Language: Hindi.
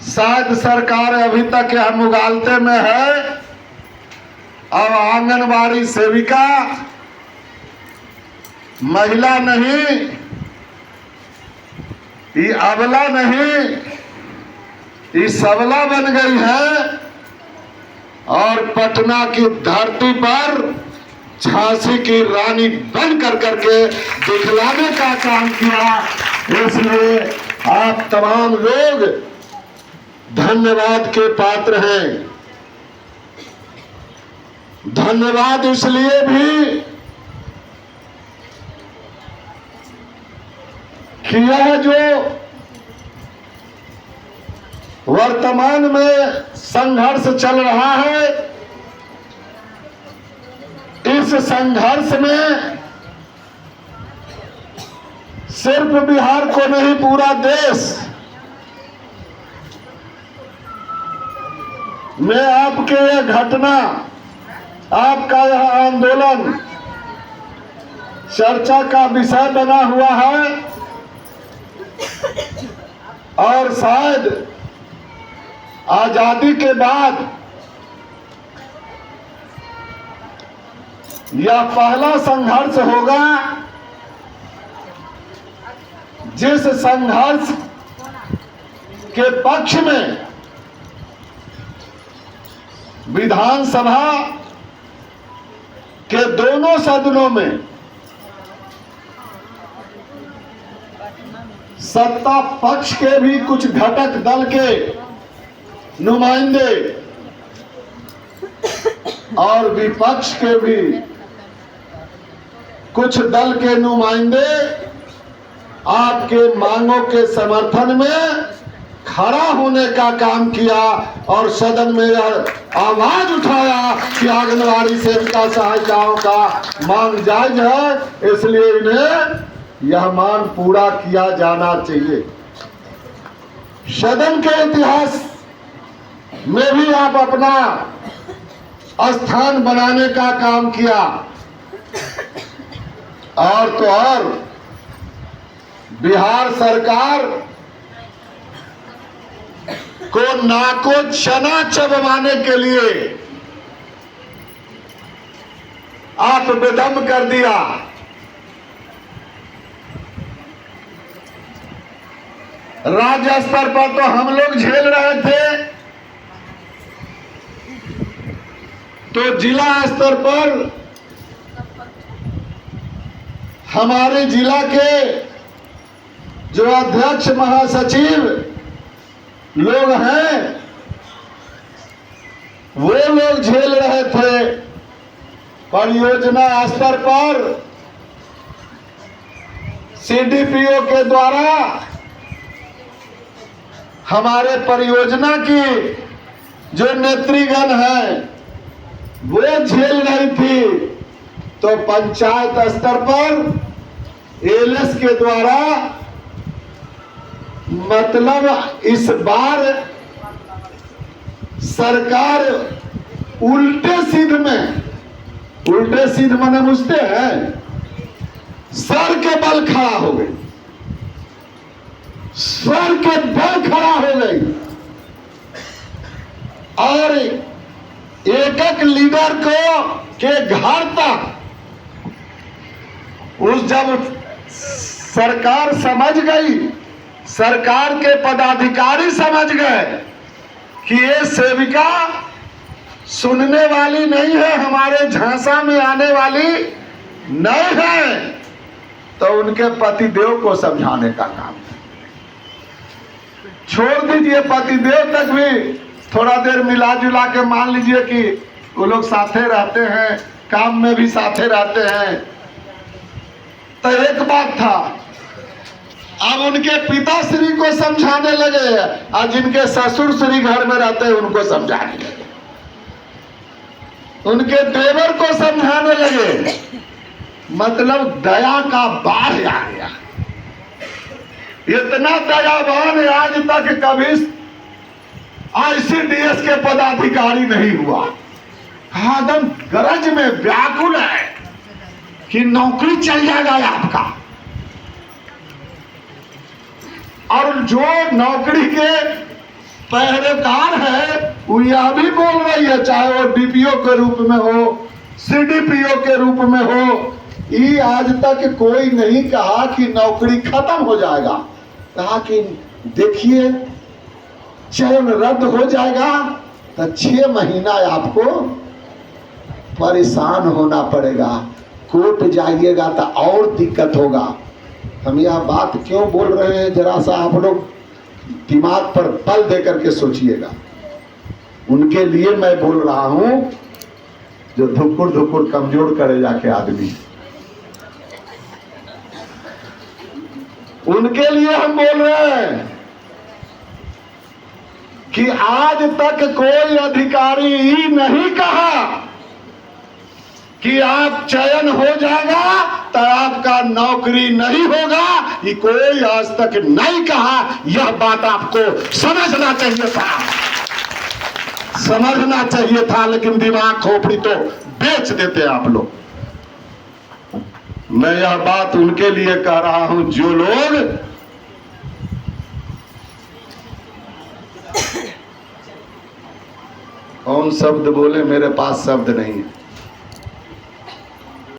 शायद सरकार अभी तक यह मुगालते में है। अब आंगनबाड़ी सेविका महिला नहीं, ये अबला नहीं, ये सबला बन गई है और पटना की धरती पर झांसी की रानी बन कर करके दिखलाने का काम किया। इसलिए आप तमाम लोग धन्यवाद के पात्र हैं। धन्यवाद इसलिए भी कि यह जो वर्तमान में संघर्ष चल रहा है, इस संघर्ष में सिर्फ बिहार को नहीं पूरा देश में आपके यह घटना, आपका यह आंदोलन चर्चा का विषय बना हुआ है और शायद आजादी के बाद यह पहला संघर्ष होगा जिस संघर्ष के पक्ष में विधानसभा के दोनों सदनों में सत्ता पक्ष के भी कुछ घटक दल के नुमाइंदे और विपक्ष के भी कुछ दल के नुमाइंदे आपके मांगों के समर्थन में खड़ा होने का काम किया और सदन में यह आवाज उठाया कि आंगनबाड़ी सेविका सहायिकाओं का मांग जायज है, इसलिए इन्हें यह मांग पूरा किया जाना चाहिए। सदन के इतिहास में भी आप अपना स्थान बनाने का काम किया और तो और बिहार सरकार को नाको चना चबवाने के लिए आप बेदम कर दिया। राज्य स्तर पर तो हम लोग झेल रहे थे, तो जिला स्तर पर हमारे जिला के जो अध्यक्ष महासचिव लोग हैं वो लोग झेल रहे थे। परियोजना स्तर पर सीडीपीओ के द्वारा हमारे परियोजना की जो नेतृगण है वो झेल रही थी, तो पंचायत स्तर पर एलएस के द्वारा मतलब इस बार सरकार उल्टे सीध में, उल्टे सीध माने बुझते हैं, सर के बल खड़ा हो गई, सर के बल खड़ा हो गई और एक एक लीडर को के घर तक उस जब सरकार समझ गई, सरकार के पदाधिकारी समझ गए कि ये सेविका सुनने वाली नहीं है, हमारे झांसा में आने वाली नहीं है, तो उनके पतिदेव को समझाने का काम। छोड़ दीजिए पतिदेव तक भी थोड़ा देर मिला जुला के मान लीजिए कि वो लोग साथे रहते हैं, काम में भी साथे रहते हैं, तो एक बात था। अब उनके पिताश्री को समझाने लगे और जिनके ससुर श्री घर में रहते हैं उनको समझाने लगे, उनके देवर को समझाने लगे। मतलब दया का बाढ़ आ गया। इतना दयावान आज तक कभी आईसीडीएस के पदाधिकारी नहीं हुआ। एकदम गरज में व्याकुल है कि नौकरी चल जाएगा आपका, और जो नौकरी के पहरेदार है वो यह भी बोल रही है, चाहे वो डीपीओ के रूप में हो, सीडीपीओ के रूप में हो। ये आज तक कोई नहीं कहा कि नौकरी खत्म हो जाएगा, कहा कि देखिए चयन रद्द हो जाएगा तो 6 महीना आपको परेशान होना पड़ेगा, कोर्ट जाइएगा तो और दिक्कत होगा। हम यह बात क्यों बोल रहे हैं, जरा सा आप लोग दिमाग पर बल दे करके सोचिएगा। उनके लिए मैं बोल रहा हूं जो धुकुर धुकुर कमजोर करे जाके आदमी, उनके लिए हम बोल रहे हैं कि आज तक कोई अधिकारी ही नहीं कहा कि आप चयन हो जाएगा तो आपका नौकरी नहीं होगा। ये कोई आज तक नहीं कहा। यह बात आपको समझना चाहिए था, समझना चाहिए था, लेकिन दिमाग खोपड़ी तो बेच देते आप लोग। मैं यह बात उनके लिए कह रहा हूं जो लोग कौन शब्द बोले, मेरे पास शब्द नहीं है।